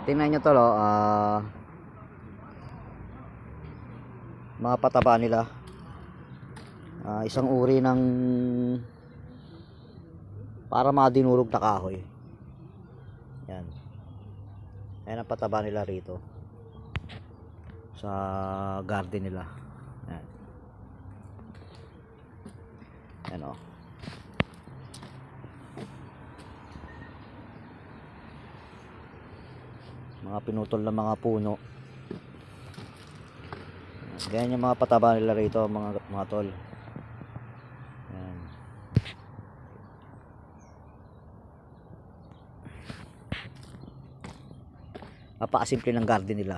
Tingnan nyo to, mga pataba nila. Isang uri ng para mga dinurog na kahoy. Yan. Ayan ang pataba nila rito sa garden nila. Yan. Yan o. Mga pinutol na mga puno. Ganyan yung mga pataba nila rito, mga tol. Yan. Napakasimple ng garden nila.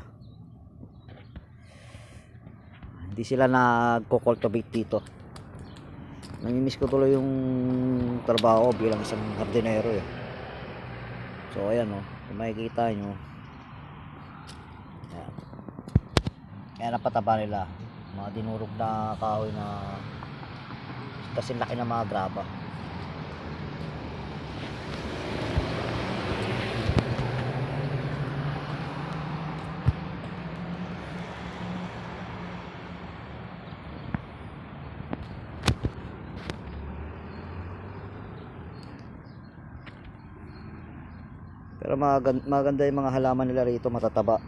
Hindi sila nagko-cultivate dito. Namimiss ko tuloy yung trabaho bilang isang hardinero eh. So ayan o, kung makikita nyo, ayan. Ayan ang pataba nila, mga dinurog na kahoy na kasi laki ng mga graba. Pero maganda yung mga halaman nila rito, matataba.